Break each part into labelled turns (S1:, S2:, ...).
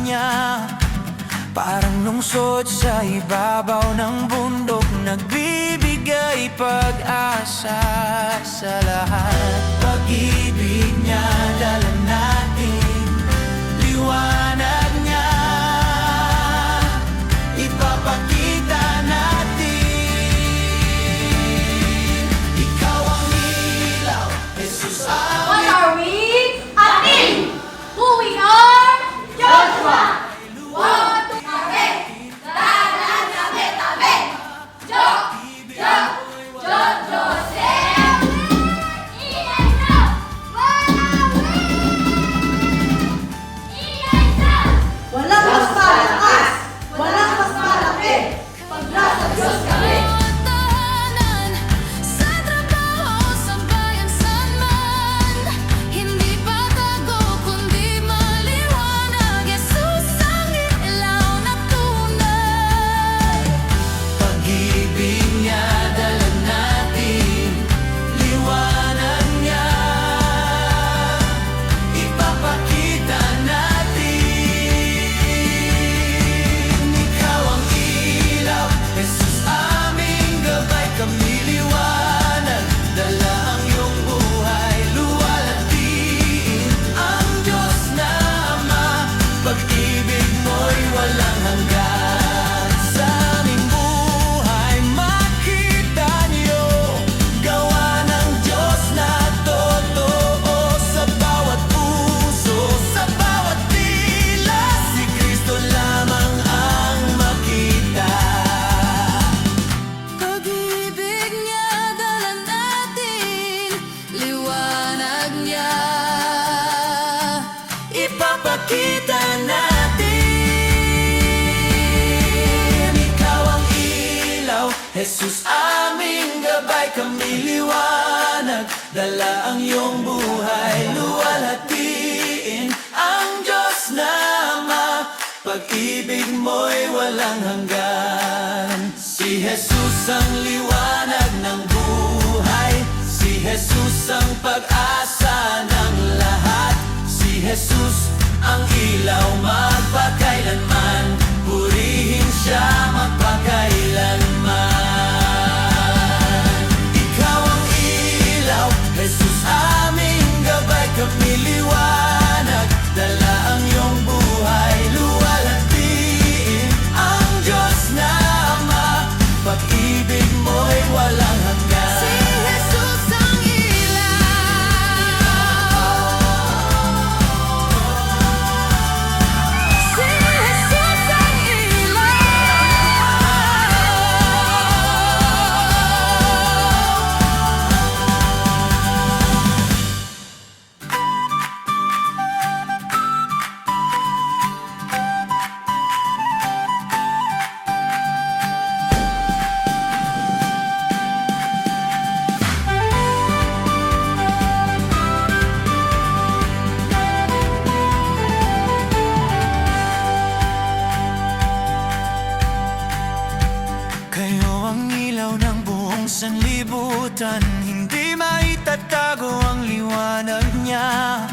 S1: niya, parang lungsod sa ibabaw ng bundok, nagbibigay pag-asa sa lahat. Pag-ibig niya dala natin, liwanag niya ipapakita natin. Ikaw ang ilaw, Jesus ang...
S2: What are we? Ating! Who we are? Joshua! What? Tabi! Tabi! Tabi! Tabi! Jo! Jo! Jo! Joseph! Iyan na! Walawi! Iyan na!
S3: Walang mas malakas, walang mas malaki, pag nasa Diyos kami.
S4: Tahanan, sa trabaho, sa bayan, saan man, hindi patago kundi maliwanag. Jesus ang ilaw na tunay.
S1: Pag-ibig niya dala natin, liwanag niya ipapakita natin. Ikaw ang ilaw, Jesus aming gabay, kami liwanag, dala ang iyong buhay, luwalhatiin ang Diyos na Ama. Pag-ibig mo'y walang hanggan sa aming buhay, makita niyo gawa ng Diyos na totoo sa bawat puso, sa bawat dila, si Kristo lamang ang makita.
S4: Pag-ibig niya dala natin, liwanag niya
S1: Ipapakita natin. Ikaw ang ilaw, Jesus aming gabay, kami liwanag, dala ang iyong buhay, luwalhatiin ang Diyos na Ama. Pag-ibig mo'y walang hanggan. Si Jesus ang liwanag ng buhay, si Jesus ang pag-asa ng lahat, si Jesus ang ilaw magpakailanman, purihin siya magpakailanman. Ikaw ang ilaw, Jesus aming gabay, kami liwanag, dala ang iyong buhay, luwalhatiin ang Diyos na Ama. Pag-ibig mo'y walang hanggan.
S4: Si Jesus ang ilaw. Si Jesus ang ilaw.
S1: Kayo ang ilaw ng buong sanlibutan, hindi maitatago ang liwanag niya,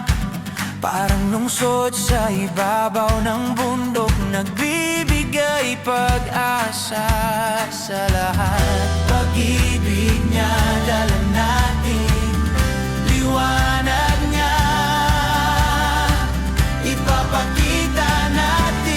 S1: parang lungsod sa ibabaw ng bundok, nagbibigay pag-asa sa lahat. Pag-ibig niya dala natin, liwanag niya ipapakita natin.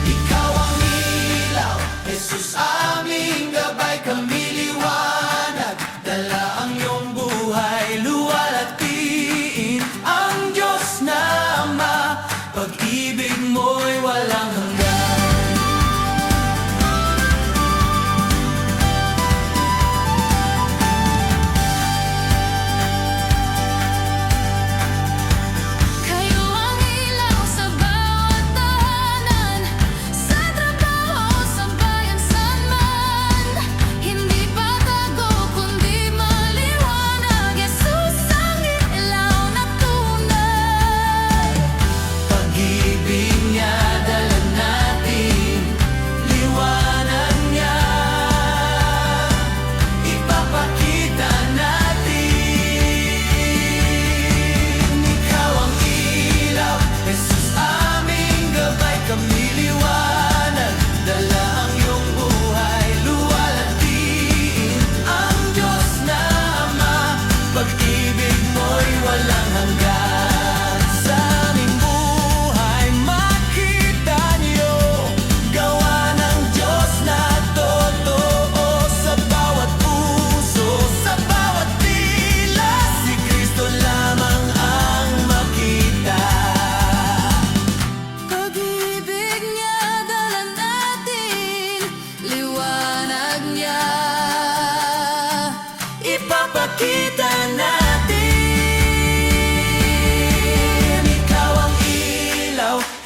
S1: Ikaw ang ilaw, Jesus aming gabay, kami liwanag, dala ang iyong buhay, luwalhatiin ang Diyos na Ama. Pag-ibig mo'y walang hanggan.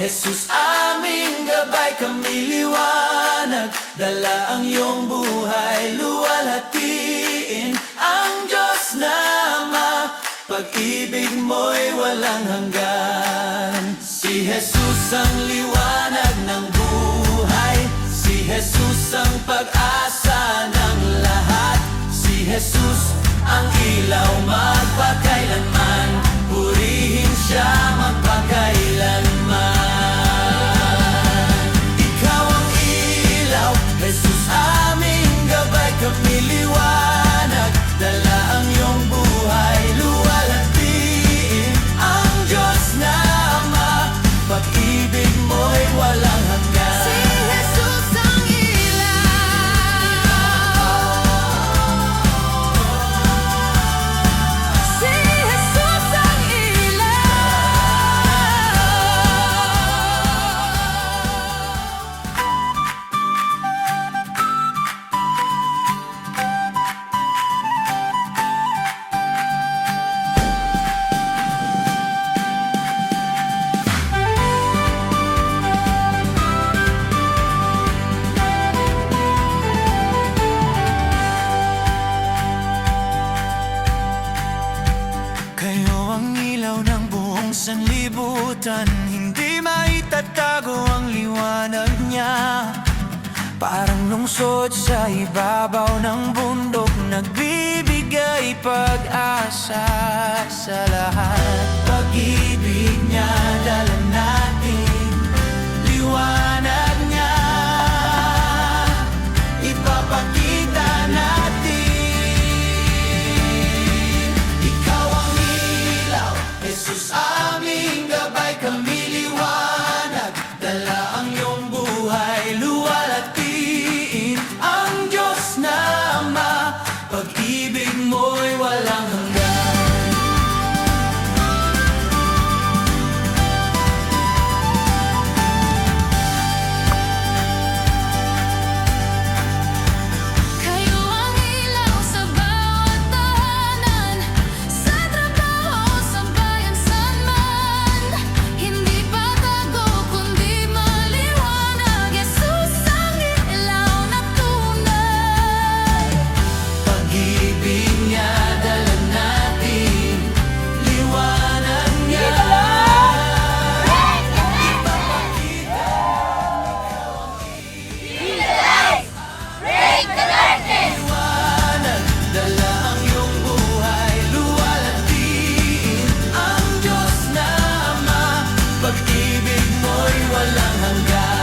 S1: Jesus aming gabay, kami liwanag, dala ang iyong buhay, luwalhatiin ang Diyos na Ama, pag-ibig mo'y walang hanggan. Si Jesus ang liwanag ng buhay, si Jesus ang pag-asa ng lahat, si Jesus ang ilaw magpakailanman, purihin siya magpakailanman. Ikaw ang ilaw, Jesus aming gabay, kami liwanag, dala ang iyong buhay, luwalhatiin ang Diyos na Ama, pag-ibig mo'y walang hanggan.
S4: Si Jesus ang ilaw. Si Jesus ang ilaw.
S1: Kayo ang ilaw ng buong sanlibutan, hindi maitatago ang liwanag niya. Parang lungsod sa ibabaw ng bundok, nagbibigay pag-asa sa lahat. Pag-ibig niya dala natin, liwanag niya ipapakita natin. Ikaw ang ilaw, Jesus aming gabay, kami liwanag, dala ang iyong buhay, luwalhatiin ang Diyos na Ama, pag-ibig mo'y walang hanggan.
S4: Kayo ang ilaw sa bawat tahanan, sa trabaho, sa bayan, saan man. Hindi patago kundi maliwanag, Jesus ang ilaw na tunay.
S1: Pag-ibig niya dala natin, liwanag niya
S2: Break the darkness!
S1: liwanag, dala ang iyong buhay, luwalhatiin ang Diyos na Ama, pag-ibig mo'y walang hanggan.